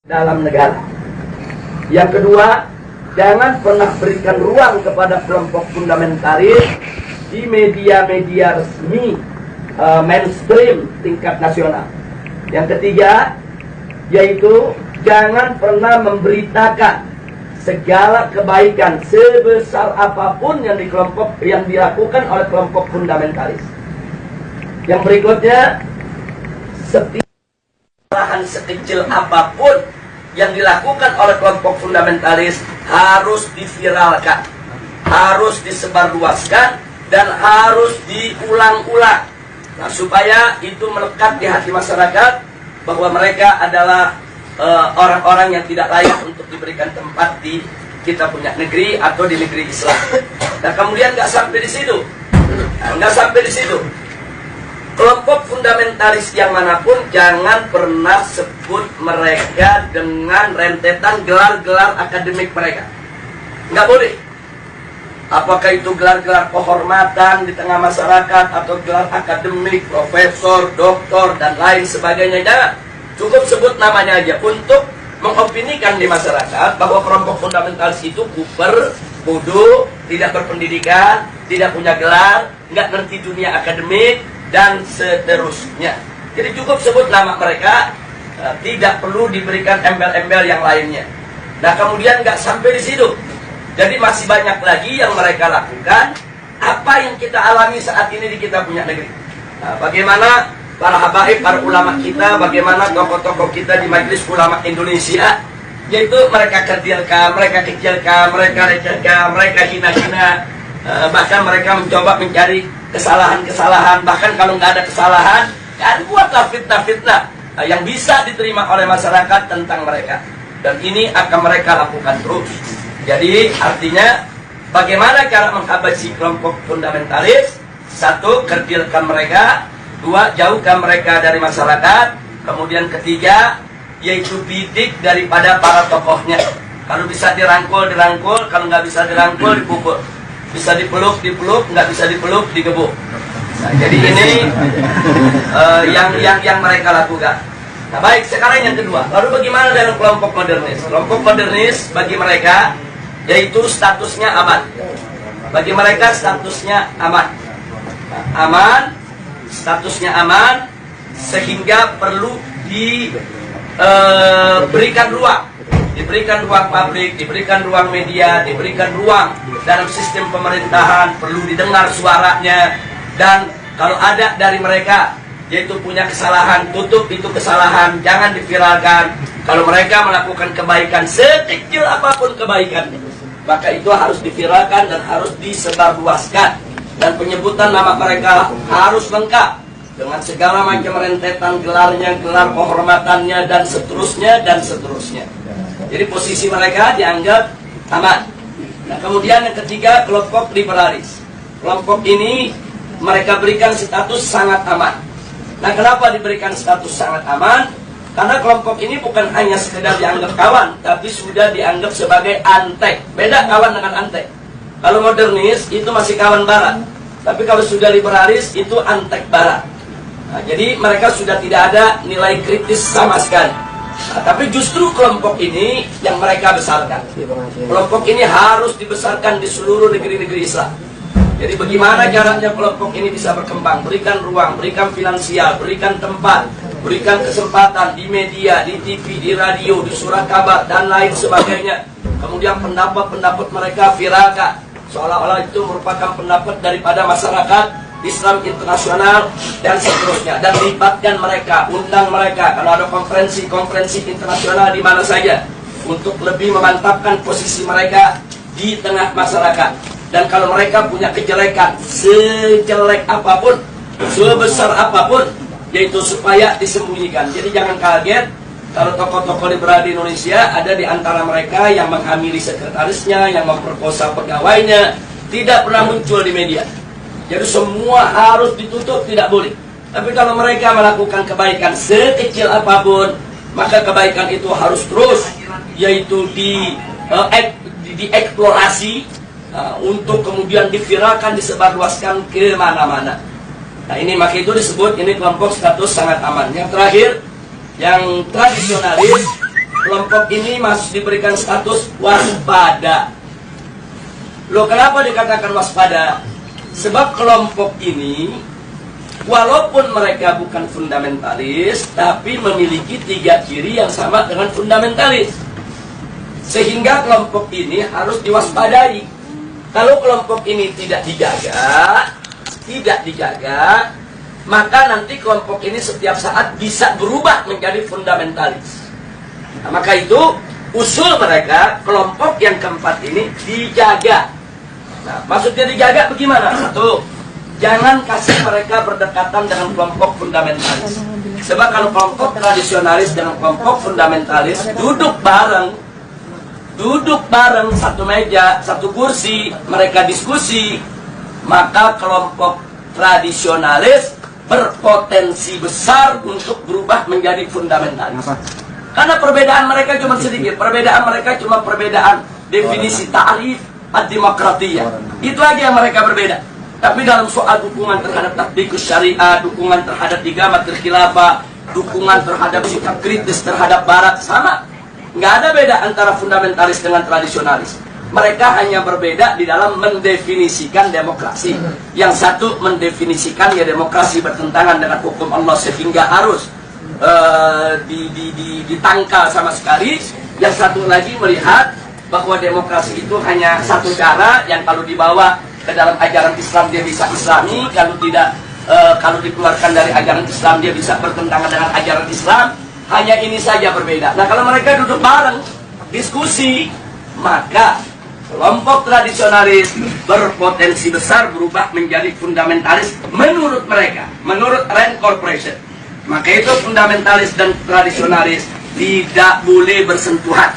dalam negara. Yang kedua, jangan pernah berikan ruang kepada kelompok fundamentalis di media-media resmi mainstream tingkat nasional. Yang ketiga, yaitu jangan pernah memberitakan segala kebaikan sebesar apapun yang dilakukan oleh kelompok fundamentalis. Yang berikutnya, setiap kesalahan sekecil apapun yang dilakukan oleh kelompok fundamentalis harus diviralkan, harus disebarluaskan, dan harus diulang-ulang. Nah, supaya itu melekat di hati masyarakat bahwa mereka adalah orang-orang yang tidak layak untuk diberikan tempat di kita punya negeri atau di negeri Islam. Nah, kemudian nggak sampai di situ, kelompok fundamentalis yang manapun jangan pernah sebut mereka dengan rentetan gelar-gelar akademik mereka. Nggak boleh. Apakah itu gelar-gelar kehormatan di tengah masyarakat atau gelar akademik, profesor, doktor, dan lain sebagainya. Jangan. Cukup sebut namanya aja untuk mengopinikan di masyarakat bahwa kelompok fundamentalis itu kuper, bodoh, tidak berpendidikan, tidak punya gelar, nggak ngerti dunia akademik, dan seterusnya. Jadi cukup sebut nama mereka, tidak perlu diberikan embel-embel yang lainnya. Nah, kemudian nggak sampai di situ. Jadi masih banyak lagi yang mereka lakukan. Apa yang kita alami saat ini di kita punya negeri. Nah, bagaimana para habaib, para ulama kita, bagaimana tokoh-tokoh kita di Majelis Ulama Indonesia, yaitu mereka kecilkan, mereka recehkan, mereka hina-hina, bahkan mereka mencoba mencari kesalahan-kesalahan, bahkan kalau nggak ada kesalahan, kan buatlah fitnah-fitnah yang bisa diterima oleh masyarakat tentang mereka. Dan ini akan mereka lakukan terus. Jadi artinya bagaimana cara menghabisi kelompok fundamentalis? Satu, kerdilkan mereka. Dua, jauhkan mereka dari masyarakat. Kemudian ketiga, yaitu bidik daripada para tokohnya. Kalau bisa dirangkul, kalau nggak bisa dirangkul, dipukul. Bisa dipeluk, nggak bisa dipeluk, digebuk. Nah, jadi ini yang mereka lakukan. Nah, baik, sekarang yang kedua. Lalu bagaimana dengan kelompok modernis? Kelompok modernis bagi mereka yaitu statusnya aman. Bagi mereka statusnya aman. Nah, aman, statusnya aman, sehingga perlu diberikan ruang. Diberikan ruang publik, diberikan ruang media, diberikan ruang dalam sistem pemerintahan, perlu didengar suaranya. Dan kalau ada dari mereka yaitu punya kesalahan, tutup itu kesalahan, jangan diviralkan. Kalau mereka melakukan kebaikan, sekecil apapun kebaikannya, maka itu harus diviralkan dan harus disebarluaskan. Dan penyebutan nama mereka harus lengkap dengan segala macam rentetan gelarnya, gelar kehormatannya, dan seterusnya, dan seterusnya. Jadi posisi mereka dianggap aman. Nah, kemudian yang ketiga, kelompok liberalis. Kelompok ini mereka berikan status sangat aman. Nah, kenapa diberikan status sangat aman? Karena kelompok ini bukan hanya sekedar dianggap kawan, tapi sudah dianggap sebagai antek. Beda kawan dengan antek. Kalau modernis itu masih kawan barat, tapi kalau sudah liberalis itu antek barat. Nah, jadi mereka sudah tidak ada nilai kritis sama sekali. Nah, tapi justru kelompok ini yang mereka besarkan. Kelompok ini harus dibesarkan di seluruh negeri-negeri Islam. Jadi bagaimana caranya kelompok ini bisa berkembang? Berikan ruang, berikan finansial, berikan tempat, berikan kesempatan di media, di TV, di radio, di surat kabar, dan lain sebagainya. Kemudian pendapat-pendapat mereka viralkan, seolah-olah itu merupakan pendapat daripada masyarakat Islam internasional, dan seterusnya. Dan libatkan mereka, undang mereka kalau ada konferensi-konferensi internasional di mana saja, untuk lebih memantapkan posisi mereka di tengah masyarakat. Dan kalau mereka punya kejelekan, sejelek apapun, sebesar apapun, yaitu supaya disembunyikan. Jadi jangan kaget kalau tokoh-tokoh liberal di Indonesia ada di antara mereka yang menghamili sekretarisnya, yang memperkosa pegawainya, tidak pernah muncul di media. Jadi semua harus ditutup, tidak boleh. Tapi kalau mereka melakukan kebaikan sekecil apapun, maka kebaikan itu harus terus, yaitu dieksplorasi, untuk kemudian diviralkan, disebarluaskan ke mana-mana. Nah, ini maka itu disebut ini kelompok status sangat aman. Yang terakhir, yang tradisionalis, kelompok ini masih diberikan status waspada. Loh, kenapa dikatakan waspada? Sebab kelompok ini walaupun mereka bukan fundamentalis, tapi memiliki 3 ciri yang sama dengan fundamentalis. Sehingga kelompok ini harus diwaspadai. Kalau kelompok ini tidak dijaga, maka nanti kelompok ini setiap saat bisa berubah menjadi fundamentalis. Nah, maka itu usul mereka, kelompok yang keempat ini dijaga. Nah, maksudnya dijaga bagaimana? Satu, jangan kasih mereka berdekatan dengan kelompok fundamentalis. Sebab kalau kelompok tradisionalis dengan kelompok fundamentalis duduk bareng satu meja, satu kursi, mereka diskusi, maka kelompok tradisionalis berpotensi besar untuk berubah menjadi fundamentalis. Karena perbedaan mereka cuma sedikit, perbedaan definisi ta'rif ad-demokratiyah. Itu aja yang mereka berbeda. Tapi dalam soal dukungan terhadap tatbikus syariah, dukungan terhadap igamatul khilafah, dukungan terhadap sikap kritis terhadap barat, sama. Nggak ada beda antara fundamentalis dengan tradisionalis. Mereka hanya berbeda di dalam mendefinisikan demokrasi. Yang satu mendefinisikan ya demokrasi bertentangan dengan hukum Allah sehingga harus ditangkal sama sekali. Yang satu lagi melihat bahwa demokrasi itu hanya satu cara yang kalau dibawa ke dalam ajaran Islam dia bisa islami, kalau tidak, kalau dikeluarkan dari ajaran Islam dia bisa bertentangan dengan ajaran Islam. Hanya ini saja berbeda. Nah, kalau mereka duduk bareng diskusi, maka kelompok tradisionalis berpotensi besar berubah menjadi fundamentalis menurut mereka, menurut Rand Corporation. Maka itu fundamentalis dan tradisionalis tidak boleh bersentuhan,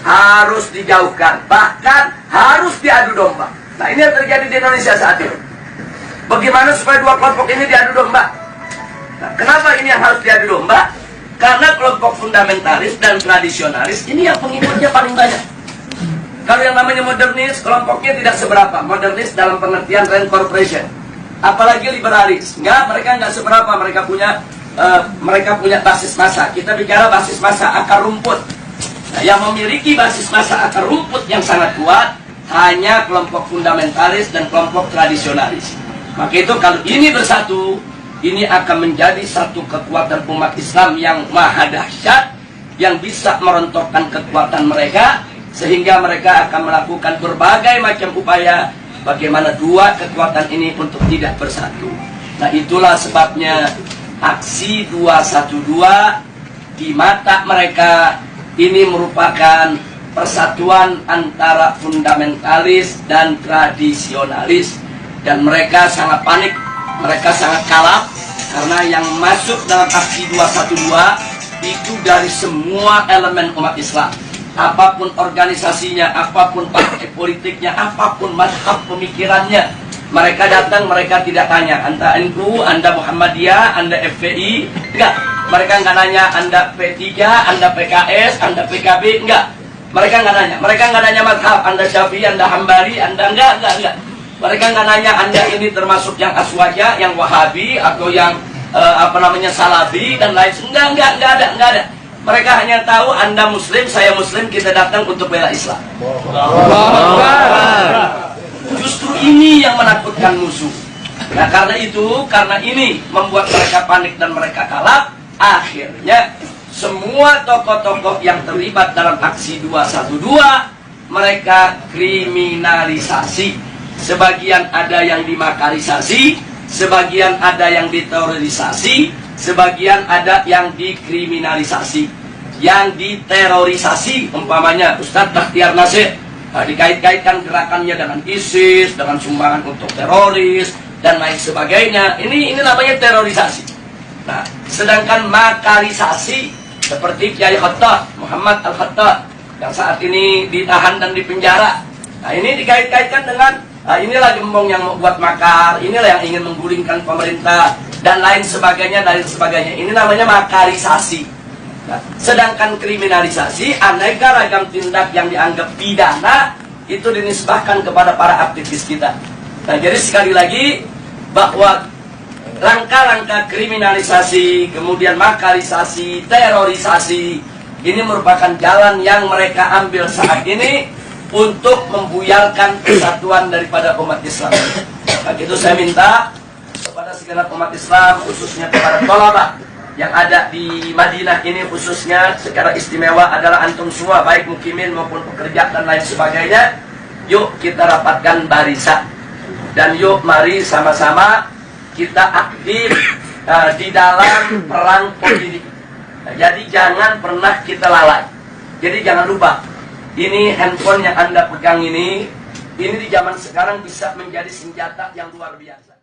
harus dijauhkan, bahkan harus diadu domba. Nah, ini yang terjadi di Indonesia saat ini. Bagaimana supaya dua kelompok ini diadu domba? Nah, kenapa ini yang harus diadu domba? Karena kelompok fundamentalis dan tradisionalis ini yang pengikutnya paling banyak. Kalau yang namanya modernis, kelompoknya tidak seberapa. Modernis dalam pengertian Rand Corporation. Apalagi liberalis. Mereka nggak seberapa. Mereka punya basis massa. Kita bicara basis massa akar rumput. Nah, yang memiliki basis massa akar rumput yang sangat kuat hanya kelompok fundamentalis dan kelompok tradisionalis. Maka itu kalau ini bersatu, ini akan menjadi satu kekuatan umat Islam yang maha dahsyat, yang bisa merontokkan kekuatan mereka, sehingga mereka akan melakukan berbagai macam upaya bagaimana dua kekuatan ini untuk tidak bersatu. Nah, itulah sebabnya aksi 212 di mata mereka ini merupakan persatuan antara fundamentalis dan tradisionalis, dan mereka sangat panik, mereka sangat kalap, karena yang masuk dalam aksi 212 itu dari semua elemen umat Islam. Apapun organisasinya, apapun partai politiknya, apapun mazhab pemikirannya, mereka datang, mereka tidak tanya Anda NU, Anda Muhammadiyah, Anda FPI, enggak. Mereka nggak nanya Anda P3, Anda PKS, Anda PKB, enggak. Mereka nggak nanya. Mereka nggak nanya mazhab, Anda Syafi'i, Anda Hambali, Anda enggak. Mereka nggak nanya Anda ini termasuk yang Aswaja, yang Wahabi, atau yang Salafi dan lain. Enggak ada. Mereka hanya tahu Anda Muslim, saya Muslim, kita datang untuk bela Islam. Justru ini yang menakutkan musuh. Nah, karena ini membuat mereka panik dan mereka kalah. Akhirnya semua tokoh-tokoh yang terlibat dalam aksi 212 mereka kriminalisasi. Sebagian ada yang dimakarisasi, sebagian ada yang diterorisasi, sebagian ada yang dikriminalisasi. Yang diterorisasi umpamanya Ustadz Bakhtiar Nasir, dikait-kaitkan gerakannya dengan ISIS, dengan sumbangan untuk teroris dan lain sebagainya. Ini namanya terorisasi. Nah, sedangkan makarisasi seperti Kiai Khattab, Muhammad Al-Khattab yang saat ini ditahan dan dipenjara. Nah, ini dikait-kaitkan dengan inilah gembong yang membuat makar, inilah yang ingin menggulingkan pemerintah dan lain sebagainya. Ini namanya makarisasi. Nah, sedangkan kriminalisasi, aneka ragam tindak yang dianggap pidana itu dinisbahkan kepada para aktivis kita. Nah, jadi sekali lagi bahwa langkah-langkah kriminalisasi, kemudian makarisasi, terorisasi Ini merupakan jalan yang mereka ambil saat ini untuk membuyarkan kesatuan daripada umat Islam. Maka itu saya minta kepada segenap umat Islam, khususnya kepada tolabah yang ada di Madinah ini, khususnya secara istimewa adalah antum semua, baik mukimin maupun pekerja dan lain sebagainya. Yuk kita rapatkan barisan, dan yuk mari sama-sama kita aktif di dalam perang politik. Jadi jangan pernah kita lalai. Jadi jangan lupa, ini handphone yang Anda pegang ini di zaman sekarang bisa menjadi senjata yang luar biasa.